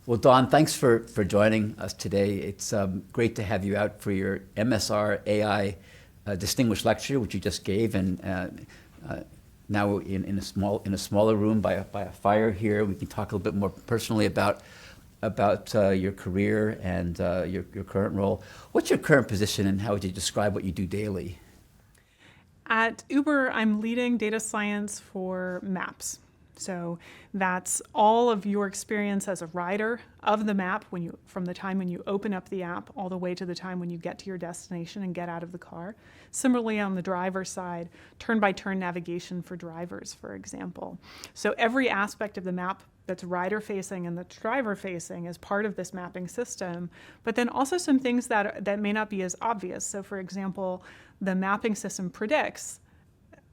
Well, Don, thanks for joining us today. It's great to have you out for your MSR AI distinguished lecture, which you just gave, and now in a smaller room by a fire here. We can talk a little bit more personally about your career and your current role. What's your current position, and how would you describe what you do daily? At Uber, I'm leading data science for maps. So that's all of your experience as a rider of the map from the time when you open up the app all the way to the time when you get to your destination and get out of the car. Similarly, on the driver side, turn-by-turn navigation for drivers, for example. So every aspect of the map that's rider-facing and that's driver-facing is part of this mapping system, but then also some things that may not be as obvious. So for example, the mapping system predicts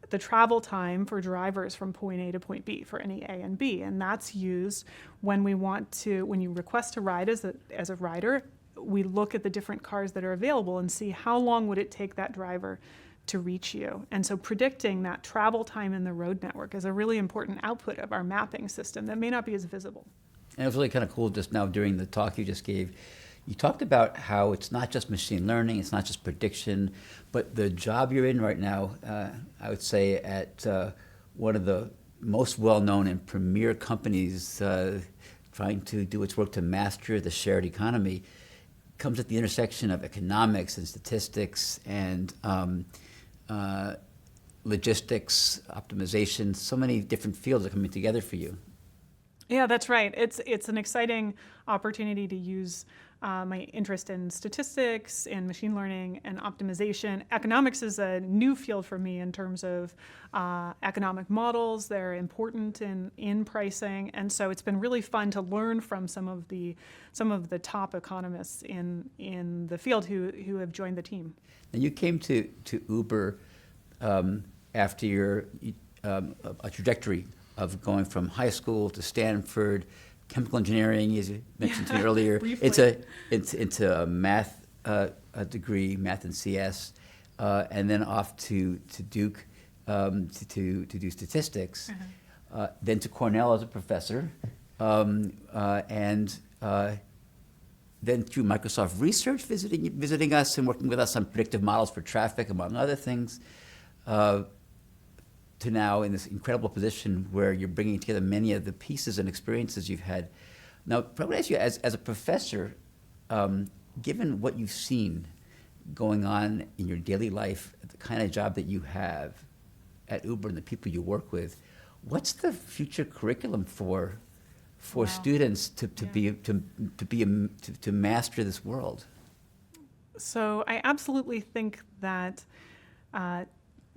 the travel time for drivers from point A to point B for any A and B. And that's used when you request a ride as a rider, we look at the different cars that are available and see how long would it take that driver to reach you. And so predicting that travel time in the road network is a really important output of our mapping system that may not be as visible. And it was really kind of cool just now during the talk you just gave. You talked about how it's not just machine learning, it's not just prediction, but the job you're in right now, I would say at one of the most well-known and premier companies trying to do its work to master the shared economy, comes at the intersection of economics and statistics and logistics, optimization. So many different fields are coming together for you. Yeah, that's right. It's an exciting opportunity to use my interest in statistics and machine learning and optimization. Economics is a new field for me in terms of economic models. They're important in pricing, and so it's been really fun to learn from some of the top economists in the field who have joined the team. Now you came to Uber after your a trajectory of going from high school to Stanford, chemical engineering, as you mentioned to me earlier, into a math degree, math and CS, and then off to Duke to do statistics, then to Cornell as a professor, and then through Microsoft Research, visiting us and working with us on predictive models for traffic, among other things, to now in this incredible position where you're bringing together many of the pieces and experiences you've had. Now, I want to ask you, as a professor, given what you've seen going on in your daily life, the kind of job that you have at Uber and the people you work with, what's the future curriculum for students to master this world? So I absolutely think that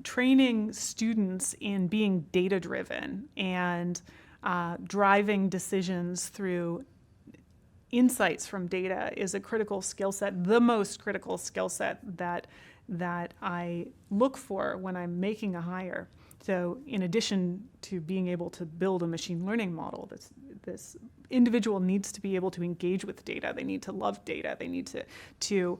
training students in being data-driven and driving decisions through insights from data is a critical skill set, the most critical skill set that I look for when I'm making a hire. So in addition to being able to build a machine learning model, this individual needs to be able to engage with data. They need to love data. They need to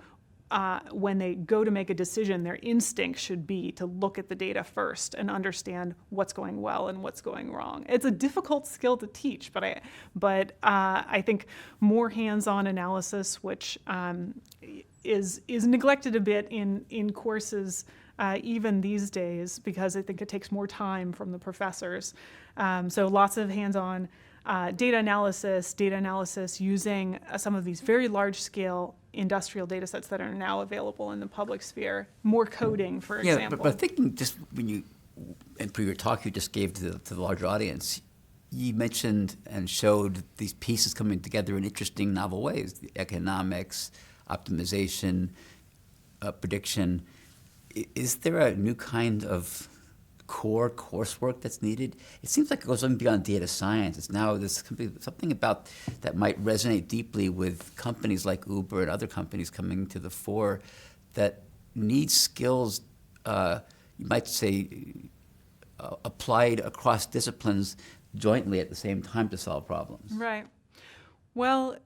when they go to make a decision, their instinct should be to look at the data first and understand what's going well and what's going wrong. It's a difficult skill to teach, but I think more hands-on analysis, which is neglected a bit in courses even these days, because I think it takes more time from the professors. So lots of hands-on data analysis using some of these very large-scale industrial data sets that are now available in the public sphere, more coding, for example. But thinking just and for your talk you just gave to the larger audience, you mentioned and showed these pieces coming together in interesting, novel ways, the economics, optimization, prediction. Is there a new kind of core coursework that's needed? It seems like it goes on beyond data science. It's now there's something about that might resonate deeply with companies like Uber and other companies coming to the fore that need skills, you might say, applied across disciplines jointly at the same time to solve problems. Right. Well,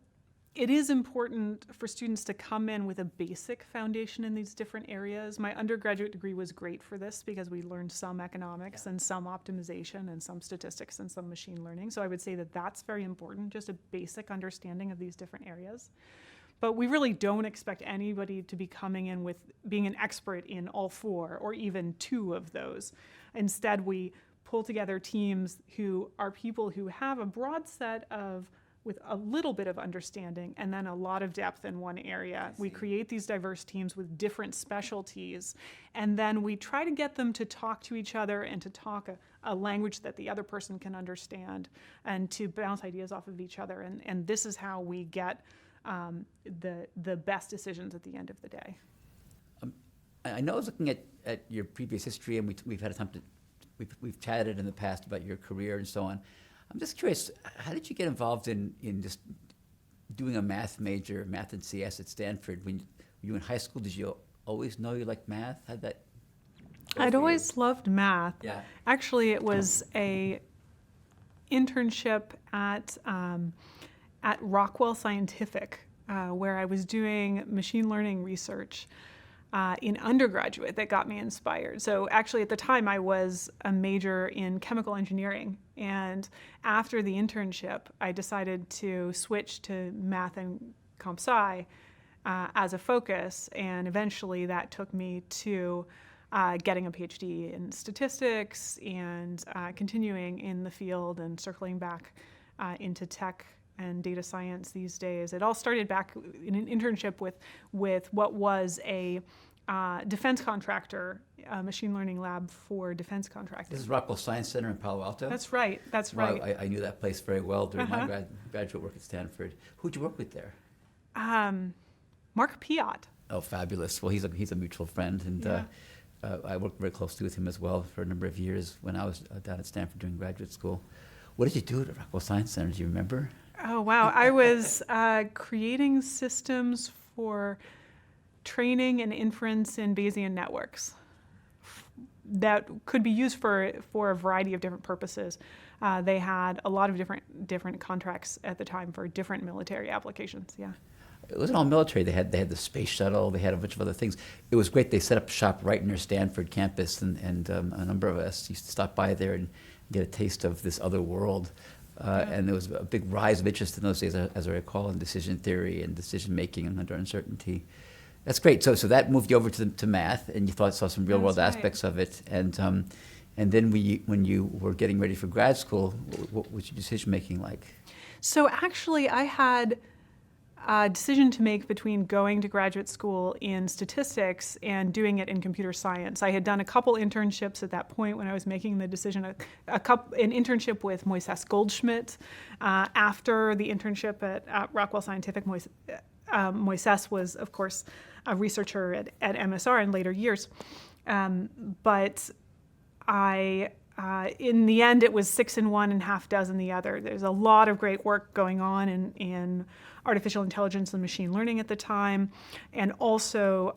it is important for students to come in with a basic foundation in these different areas. My undergraduate degree was great for this because we learned some economics and some optimization and some statistics and some machine learning. So I would say that that's very important, just a basic understanding of these different areas. But we really don't expect anybody to be coming in with being an expert in all four or even two of those. Instead, we pull together teams who are people who have a broad set of with a little bit of understanding and then a lot of depth in one area. We create these diverse teams with different specialties, and then we try to get them to talk to each other and to talk a language that the other person can understand and to bounce ideas off of each other. And this is how we get the best decisions at the end of the day. I know I was looking at your previous history, and we've had a time to, we've chatted in the past about your career and so on. I'm just curious, how did you get involved in just doing a math major, math and CS at Stanford? When you were in high school, did you always know you liked math? How'd that go I'd for always you? loved math. Yeah. Actually, it was a internship at Rockwell Scientific, where I was doing machine learning research in undergraduate that got me inspired. So actually at the time I was a major in chemical engineering, and after the internship I decided to switch to math and comp sci as a focus, and eventually that took me to getting a PhD in statistics and continuing in the field and circling back into tech and data science these days. It all started back in an internship with what was a defense contractor, a machine learning lab for defense contractors. This is Rockwell Science Center in Palo Alto? That's right, that's Well, right. I knew that place very well during my graduate work at Stanford. Who'd you work with there? Mark Piot. Oh, fabulous. Well, he's a mutual friend, and Yeah. I worked very closely with him as well for a number of years when I was down at Stanford doing graduate school. What did you do at Rockwell Science Center? Do you remember? Oh, wow. I was creating systems for training and inference in Bayesian networks that could be used for a variety of different purposes. They had a lot of different contracts at the time for different military applications. Yeah. It wasn't all military. They had the space shuttle. They had a bunch of other things. It was great. They set up shop right near Stanford campus, and a number of us used to stop by there and get a taste of this other world. And there was a big rise of interest in those days, as I recall, in decision theory and decision making and under uncertainty. That's great. So that moved you over to math, and you saw some real world That's right. aspects of it. And then when you were getting ready for grad school, what was your decision making like? So actually, I had a decision to make between going to graduate school in statistics and doing it in computer science. I had done a couple internships at that point when I was making the decision, an internship with Moises Goldschmidt. After the internship at Rockwell Scientific, Moises was, of course, a researcher at MSR in later years. But in the end, it was 6 in one and half dozen the other. There's a lot of great work going on in artificial intelligence and machine learning at the time. And also,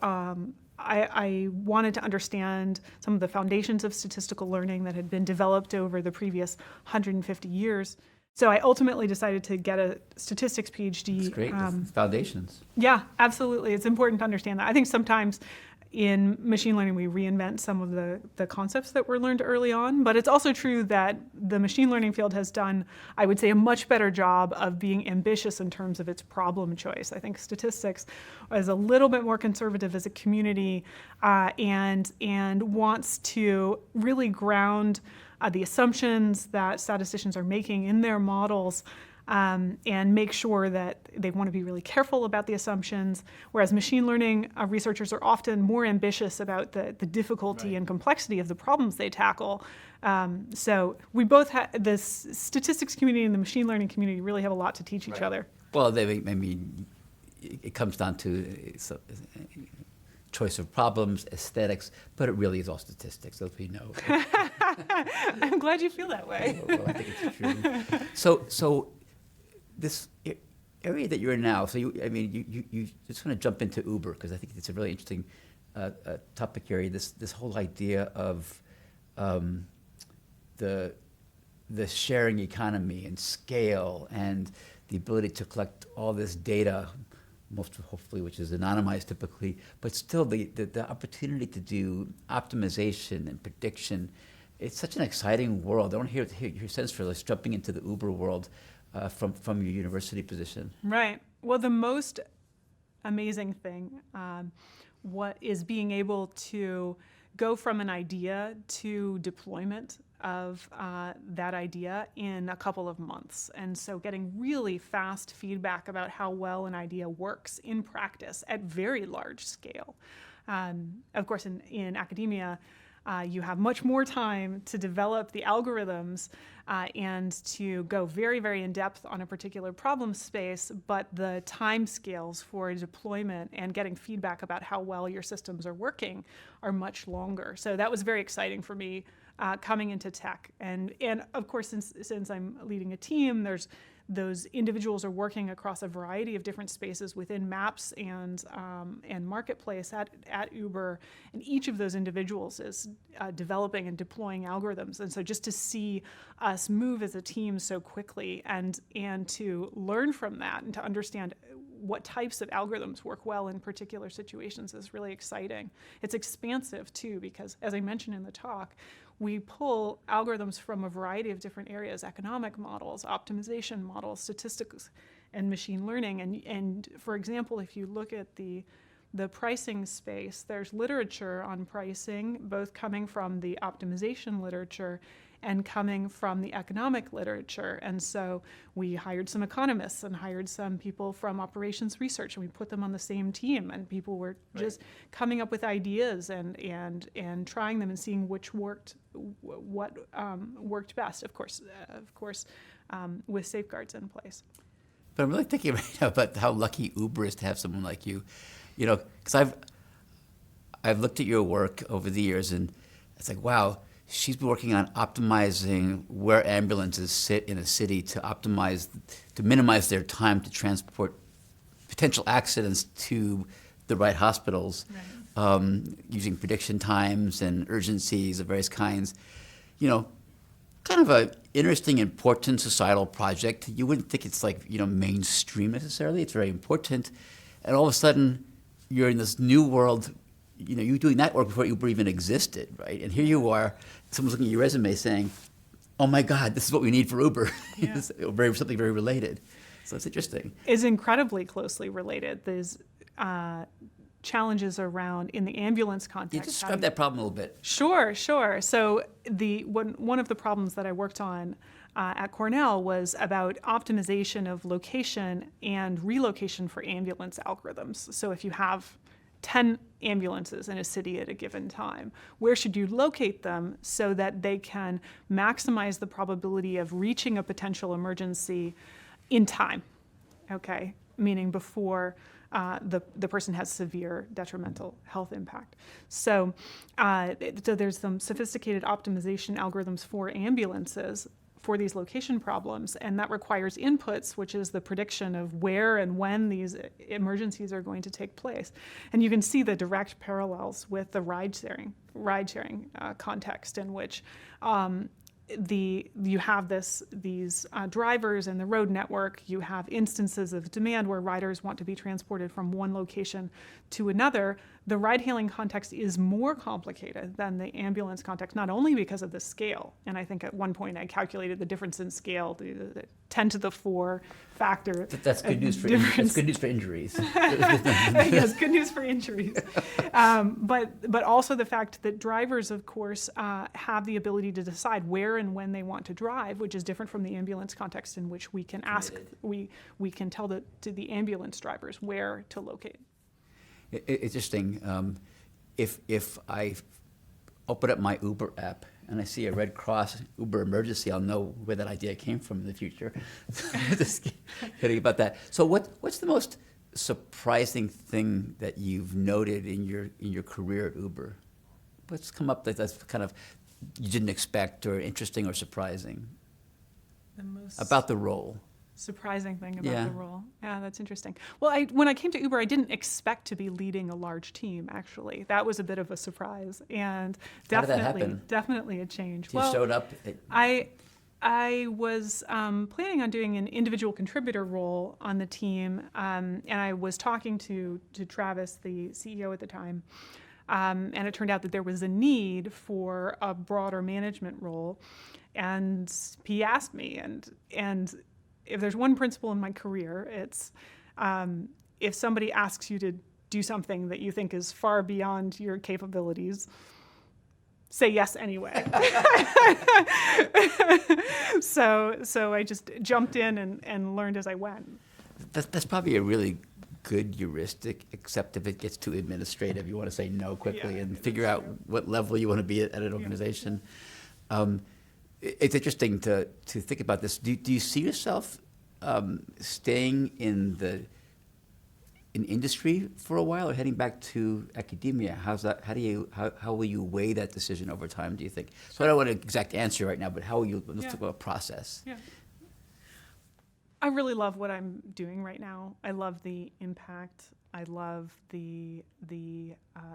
I wanted to understand some of the foundations of statistical learning that had been developed over the previous 150 years. So I ultimately decided to get a statistics PhD. It's great. The foundations. Yeah, absolutely. It's important to understand that. I think sometimes in machine learning, we reinvent some of the concepts that were learned early on, but it's also true that the machine learning field has done, I would say, a much better job of being ambitious in terms of its problem choice. I think statistics is a little bit more conservative as a community and wants to really ground the assumptions that statisticians are making in their models, and make sure that they want to be really careful about the assumptions, whereas machine learning researchers are often more ambitious about the difficulty Right. and complexity of the problems they tackle. So we both have, the statistics community and the machine learning community really have a lot to teach each Right. other. Well, it comes down to choice of problems, aesthetics, but it really is all statistics, as we know. I'm glad you feel that way. Well, I think it's true. So this area that you're in now, so you just want to jump into Uber, because I think it's a really interesting topic area. This whole idea of the sharing economy and scale and the ability to collect all this data, most hopefully, which is anonymized typically, but still the opportunity to do optimization and prediction. It's such an exciting world. I want to hear your sense for this, jumping into the Uber world from your university position. Right. Well, the most amazing thing what is being able to go from an idea to deployment of that idea in a couple of months. And so getting really fast feedback about how well an idea works in practice at very large scale. Of course, in academia, you have much more time to develop the algorithms and to go very, very in depth on a particular problem space, but the time scales for deployment and getting feedback about how well your systems are working are much longer. So that was very exciting for me coming into tech. And of course, since I'm leading a team, those individuals are working across a variety of different spaces within Maps and Marketplace at Uber, and each of those individuals is developing and deploying algorithms. And so just to see us move as a team so quickly and to learn from that and to understand what types of algorithms work well in particular situations is really exciting. It's expansive too, because as I mentioned in the talk, we pull algorithms from a variety of different areas: economic models, optimization models, statistics, and machine learning. And for example, if you look at the pricing space, there's literature on pricing, both coming from the optimization literature and coming from the economic literature. And so we hired some economists and hired some people from operations research, and we put them on the same team, and people were just coming up with ideas and trying them and seeing what worked best, of course, with safeguards in place. But I'm really thinking right now about how lucky Uber is to have someone like you, because I've looked at your work over the years, and it's like, wow, she's been working on optimizing where ambulances sit in a city to minimize their time to transport potential accidents to the right hospitals, using prediction times and urgencies of various kinds. Kind of an interesting, important societal project. You wouldn't think it's mainstream necessarily. It's very important. And all of a sudden, you're in this new world. You're doing that work before Uber even existed, right? And here you are, someone's looking at your resume saying, oh my God, this is what we need for Uber. Yeah. Something very related. So it's interesting. Is incredibly closely related. There's challenges around in the ambulance context. You describe that problem a little bit. Sure. So one of the problems that I worked on at Cornell was about optimization of location and relocation for ambulance algorithms. So if you have 10 ambulances in a city at a given time, where should you locate them so that they can maximize the probability of reaching a potential emergency in time, okay? Meaning before the person has severe detrimental health impact. So there's some sophisticated optimization algorithms for ambulances for these location problems, and that requires inputs, which is the prediction of where and when these emergencies are going to take place. And you can see the direct parallels with the ride-sharing context, in which you have these drivers in the road network. You have instances of demand where riders want to be transported from one location to another. The ride-hailing context is more complicated than the ambulance context, not only because of the scale, and I think at one point I calculated the difference in scale, the 10 to the 4 factor. That's good news for that's good news for injuries. Yes, good news for injuries. But also the fact that drivers, of course, have the ability to decide where and when they want to drive, which is different from the ambulance context, in which we can ask, we can tell to the ambulance drivers where to locate. It's interesting. If I open up my Uber app and I see a Red Cross Uber emergency, I'll know where that idea came from in the future. Just kidding about that. So what's the most surprising thing that you've noted in your career at Uber? What's come up that's kind of you didn't expect, or interesting or surprising about the role? Surprising thing about the role. Yeah, that's interesting. Well, when I came to Uber, I didn't expect to be leading a large team, actually. That was a bit of a surprise, and How did that happen? definitely a change. You showed up? I was planning on doing an individual contributor role on the team, and I was talking to Travis, the CEO at the time, and it turned out that there was a need for a broader management role. And he asked me, and if there's one principle in my career, it's if somebody asks you to do something that you think is far beyond your capabilities, say yes anyway. So I just jumped in and learned as I went. That's probably a really good heuristic, except if it gets too administrative, you want to say no quickly and figure out what level you want to be at an organization. It's interesting to think about this. Do you see yourself staying in industry for a while, or heading back to academia? How's that? How will you weigh that decision over time, do you think? So I don't want an exact answer right now, but how will you, let's talk about process. Yeah. I really love what I'm doing right now. I love the impact. I love the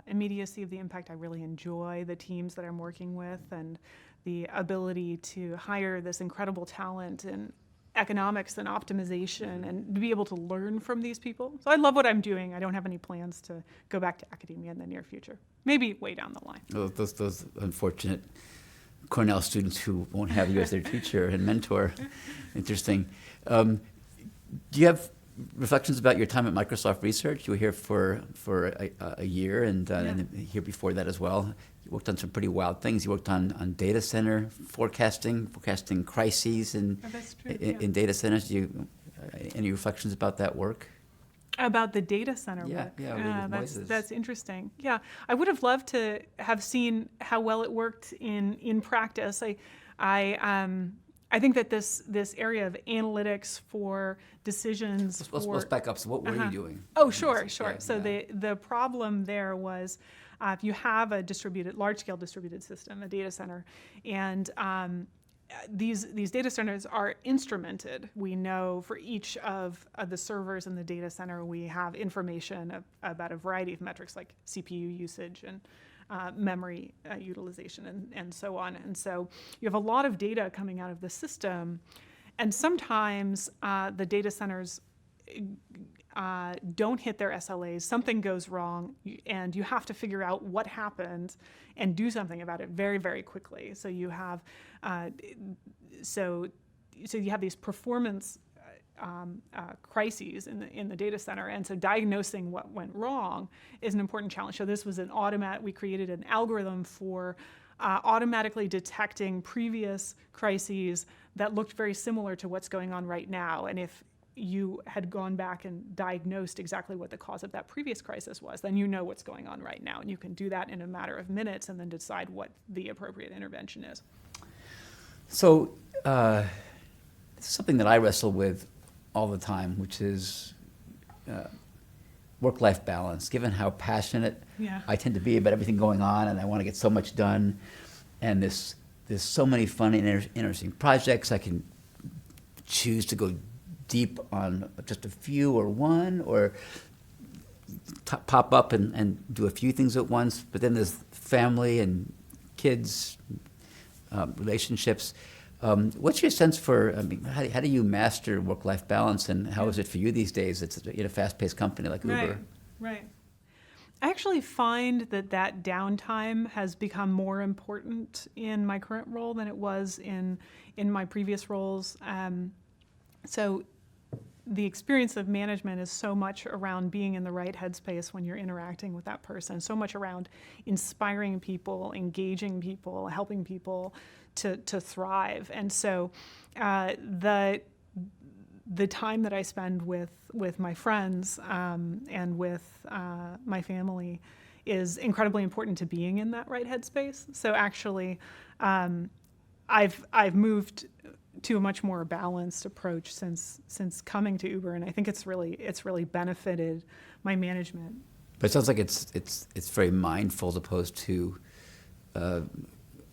immediacy of the impact. I really enjoy the teams that I'm working with and the ability to hire this incredible talent in economics and optimization and to be able to learn from these people. So I love what I'm doing. I don't have any plans to go back to academia in the near future. Maybe way down the line. Those unfortunate Cornell students who won't have you as their teacher and mentor. Interesting. Do you have reflections about your time at Microsoft Research? You were here for a year and here before that as well. You worked on some pretty wild things. You worked on data center forecasting crises in data centers. Do you any reflections about that work? About the data center work? Yeah, that's interesting. Yeah, I would have loved to have seen how well it worked in practice. I think that this area of analytics for decisions. Let's back up. So what were you doing? Oh, sure. So the problem there was if you have a large-scale distributed system, a data center, and these data centers are instrumented. We know for each of the servers in the data center, we have information about a variety of metrics like CPU usage and memory utilization and so on. And so you have a lot of data coming out of the system, and sometimes the data centers don't hit their SLAs, something goes wrong, and you have to figure out what happened and do something about it very, very quickly. So you have so you have these performance crises in the data center, and so diagnosing what went wrong is an important challenge. So this was we created an algorithm for automatically detecting previous crises that looked very similar to what's going on right now. And if you had gone back and diagnosed exactly what the cause of that previous crisis was, then you know what's going on right now, and you can do that in a matter of minutes and then decide what the appropriate intervention is. So this is something that I wrestle with all the time, which is work-life balance. Given how passionate I tend to be about everything going on, and I want to get so much done, and there's so many fun and interesting projects. I can choose to go deep on just a few or one, or pop up and do a few things at once. But then there's family and kids, relationships. What's your sense for, how do you master work-life balance, and how is it for you these days? It's in a fast-paced company like Uber. Right. I actually find that downtime has become more important in my current role than it was in my previous roles. So the experience of management is so much around being in the right headspace when you're interacting with that person, so much around inspiring people, engaging people, helping people to thrive. And so the time that I spend with my friends and with my family is incredibly important to being in that right headspace. So actually, I've moved to a much more balanced approach since coming to Uber, and I think it's really benefited my management. But it sounds like it's very mindful as opposed to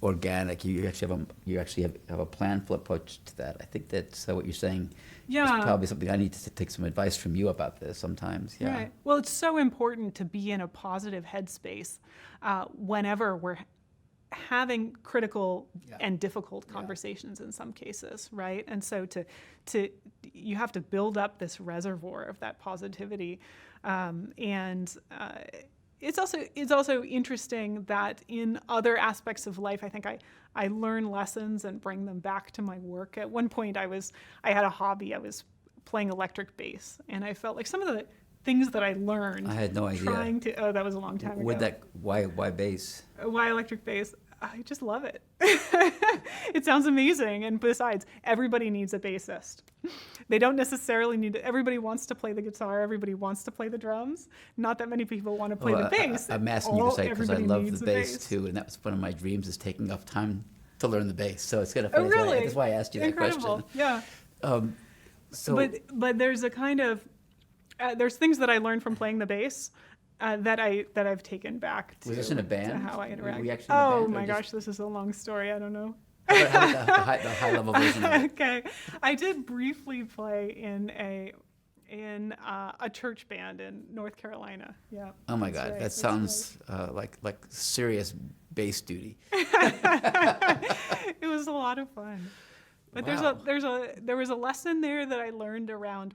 organic. You actually have a planful approach to that. I think that's what you're saying. Yeah, it's probably something I need to take some advice from you about this sometimes. Yeah. Right. Well, it's so important to be in a positive headspace whenever we're having critical Yeah. and difficult conversations in some cases, right? And so you have to build up this reservoir of that positivity, and it's also interesting that in other aspects of life, I think I learn lessons and bring them back to my work. At one point, I had a hobby. I was playing electric bass, and I felt like some of the things that I learned. I had no idea. That was a long time With ago. that, why bass? Why electric bass? I just love it. It sounds amazing. And besides, everybody needs a bassist. They don't necessarily need it. Everybody wants to play the guitar. Everybody wants to play the drums. Not that many people want to play the bass. I'm asking you because I Everybody love needs the a bass too, and that was one of my dreams, is taking up time to learn the bass. So it's kind of Oh, funny. really? That's why I asked you that Incredible. question. Yeah. So But there's a kind of there's things that I learned from playing the bass that I've taken back to, was this in a band? to how I interact. Were you actually in a Oh band, or my just- gosh, this is a long story. I don't know. How about the high level version of it? Okay, I did briefly play in a church band in North Carolina. Yeah. Oh my that's God, right, that that's sounds like serious bass duty. right. It was a lot of fun. But Wow. there was a lesson there that I learned around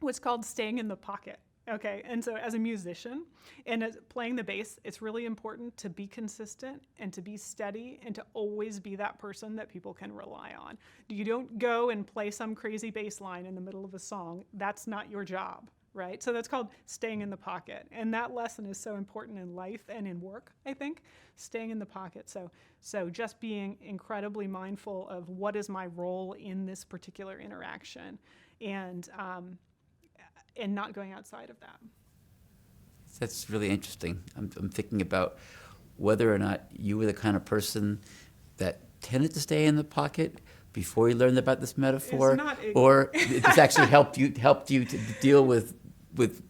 what's called staying in the pocket. Okay, and so as a musician and as playing the bass, it's really important to be consistent and to be steady and to always be that person that people can rely on. You don't go and play some crazy bass line in the middle of a song. That's not your job, right? So that's called staying in the pocket. And that lesson is so important in life and in work, I think, staying in the pocket. So just being incredibly mindful of what is my role in this particular interaction, and not going outside of that. That's really interesting. I'm thinking about whether or not you were the kind of person that tended to stay in the pocket before you learned about this metaphor, or this actually helped you to deal with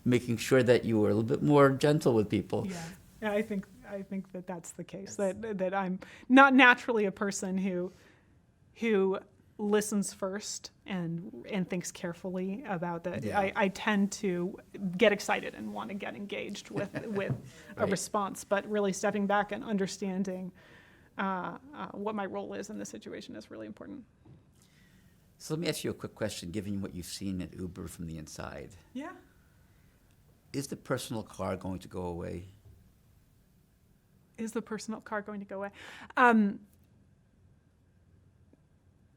making sure that you were a little bit more gentle with people. Yeah, I think that that's the case. That I'm not naturally a person who listens first and thinks carefully about that. Yeah. I tend to get excited and want to get engaged with a Right. response, but really stepping back and understanding what my role is in the situation is really important. So let me ask you a quick question, given what you've seen at Uber from the inside. Yeah. Is the personal car going to go away? Is the personal car going to go away?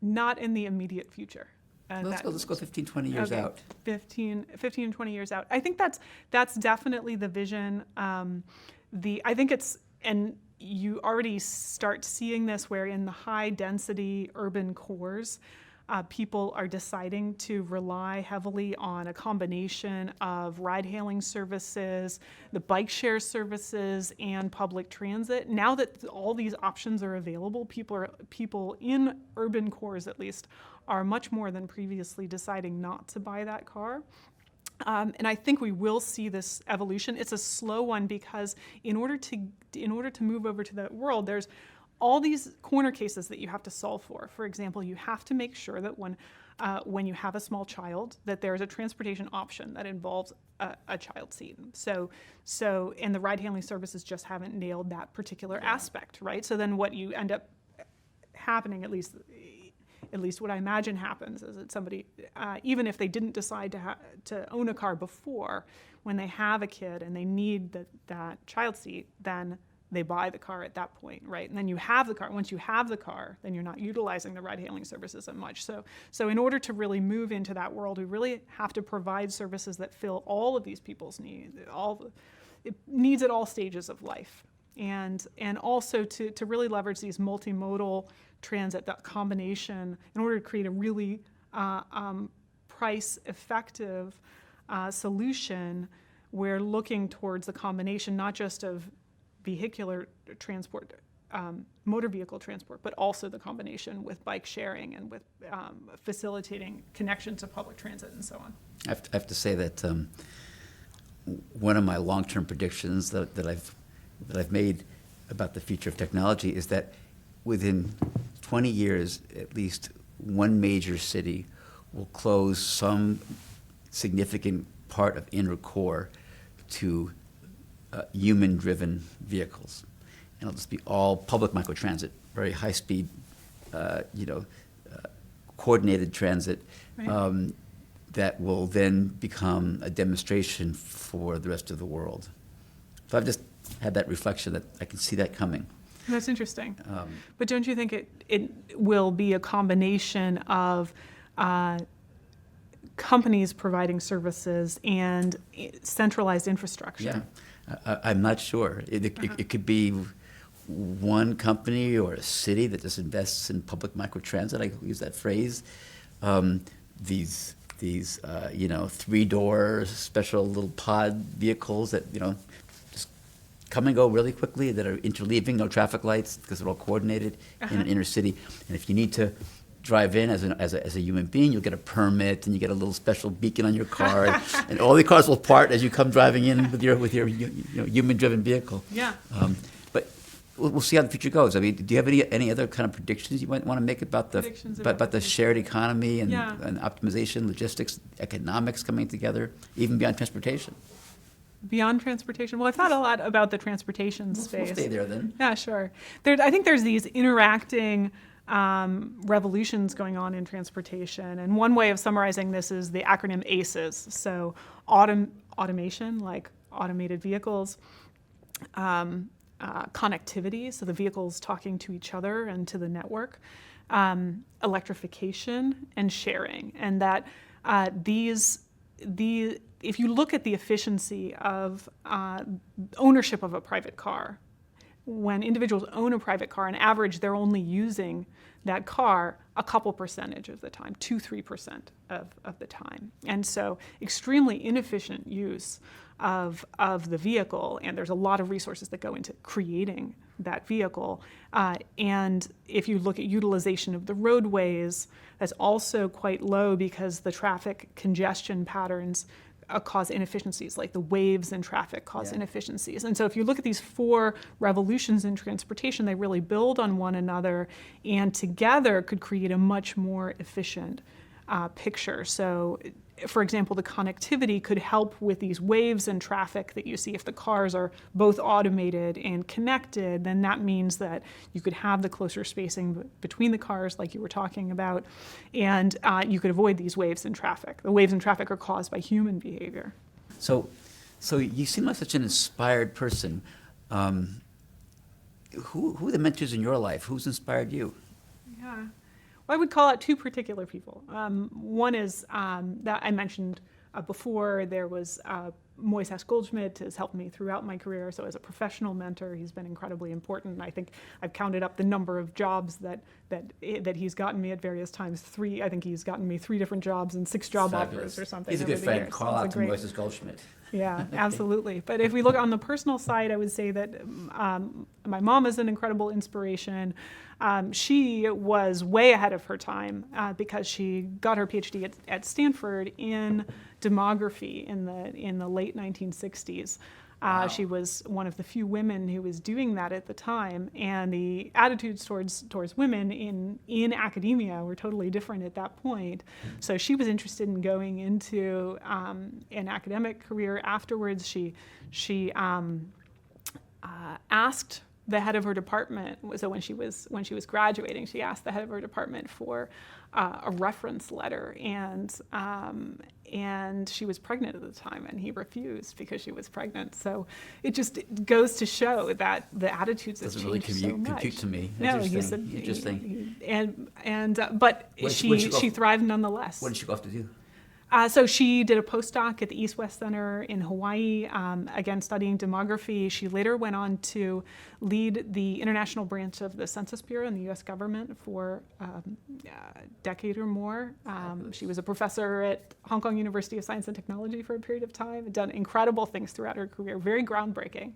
Not in the immediate future. Let's go 15, 20 years Okay, out. 15 and 20 years out. I think that's definitely the vision. I think it's, and you already start seeing this where in the high density urban cores, people are deciding to rely heavily on a combination of ride-hailing services, the bike share services, and public transit. Now that all these options are available, people in urban cores at least are much more than previously deciding not to buy that car. And I think we will see this evolution. It's a slow one because in order to move over to that world, there's all these corner cases that you have to solve for. For example, you have to make sure that when you have a small child, that there's a transportation option that involves a child seat. So, and the ride-hailing services just haven't nailed that particular aspect, right? So then what you end up happening, at least what I imagine happens, is that somebody, even if they didn't decide to own a car before, when they have a kid and they need that child seat, then they buy the car at that point, right? And then you have the car. Once you have the car, then you're not utilizing the ride-hailing services as much. So in order to really move into that world, we really have to provide services that fill all of these people's needs, needs at all stages of life. And also to really leverage these multimodal transit, that combination, in order to create a really price-effective solution. We're looking towards the combination, not just of vehicular transport, motor vehicle transport, but also the combination with bike sharing and with facilitating connection to public transit and so on. I have to say that one of my long-term predictions that I've made about the future of technology is that within 20 years, at least one major city will close some significant part of inner core to human-driven vehicles. and it'll just be all public microtransit, very high speed, coordinated transit. Right. That will then become a demonstration for the rest of the world. So I've just had that reflection that I can see that coming. That's interesting. But don't you think it will be a combination of companies providing services and centralized infrastructure? Yeah, I'm not sure. It could be one company or a city that just invests in public microtransit. I use that phrase. These 3-door special little pod vehicles that just come and go really quickly, that are interleaving, no traffic lights because they're all coordinated in an inner city. And if you need to drive in as a human being, you'll get a permit and you get a little special beacon on your car, and all the cars will part as you come driving in with your human-driven vehicle. Yeah. But we'll see how the future goes. I mean, do you have any other kind of predictions you might want to make about the shared economy and optimization, logistics, economics coming together, even beyond transportation? Beyond transportation? Well, I've thought a lot about the transportation space. We'll stay there then. Yeah, sure. I think there's these interacting revolutions going on in transportation. And one way of summarizing this is the acronym ACEs. So automation, like automated vehicles, connectivity, so the vehicles talking to each other and to the network, electrification, and sharing. And that if you look at the efficiency of ownership of a private car, when individuals own a private car, on average, they're only using that car a couple percentage of the time, 2-3% of the time. And so extremely inefficient use of the vehicle, and there's a lot of resources that go into creating that vehicle. And if you look at utilization of the roadways, that's also quite low because the traffic congestion patterns cause inefficiencies, like the waves in traffic cause inefficiencies. And so if you look at these 4 revolutions in transportation, they really build on one another and together could create a much more efficient picture. So, for example, the connectivity could help with these waves in traffic that you see. If the cars are both automated and connected, then that means that you could have the closer spacing between the cars, like you were talking about, and you could avoid these waves in traffic. The waves in traffic are caused by human behavior. So you seem like such an inspired person. Who are the mentors in your life? Who's inspired you? Yeah. Well, I would call out 2 particular people. One is that I mentioned before. There was Moises Goldschmidt has helped me throughout my career. So as a professional mentor, he's been incredibly important. I think I've counted up the number of jobs that he's gotten me at various times. I think he's gotten me 3 different jobs and 6 job offers or something. He's a good friend. Call out to Moises Goldschmidt. Yeah, absolutely. But if we look on the personal side, I would say that my mom is an incredible inspiration. She was way ahead of her time because she got her PhD at Stanford in demography in the late 1960s. Wow. She was one of the few women who was doing that at the time, and the attitudes towards women in academia were totally different at that point. So she was interested in going into an academic career afterwards. She asked the head of her department. So when she was graduating, she asked the head of her department for a reference letter, and she was pregnant at the time, and he refused because she was pregnant. So it just goes to show that the attitudes have changed so much. Compute to me. No, Interesting. But she thrived nonetheless. What did she go off to do? So she did a postdoc at the East-West Center in Hawaii, again studying demography. She later went on to lead the international branch of the Census Bureau in the U.S. government for a decade or more. She was a professor at Hong Kong University of Science and Technology for a period of time, done incredible things throughout her career, very groundbreaking.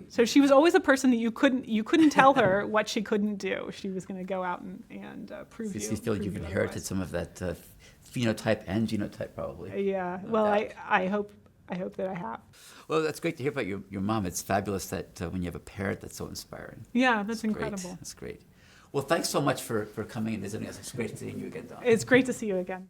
So she was always a person that you couldn't tell her what she couldn't do. She was going to go out and prove you. So you feel like you've inherited some of that phenotype and genotype, probably. Yeah. Well, I hope that I have. Well, that's great to hear about your mom. It's fabulous that when you have a parent that's so inspiring. Yeah, that's incredible. That's great. Well, thanks so much for coming and visiting us. It's great seeing you again, Dawn. It's great to see you again.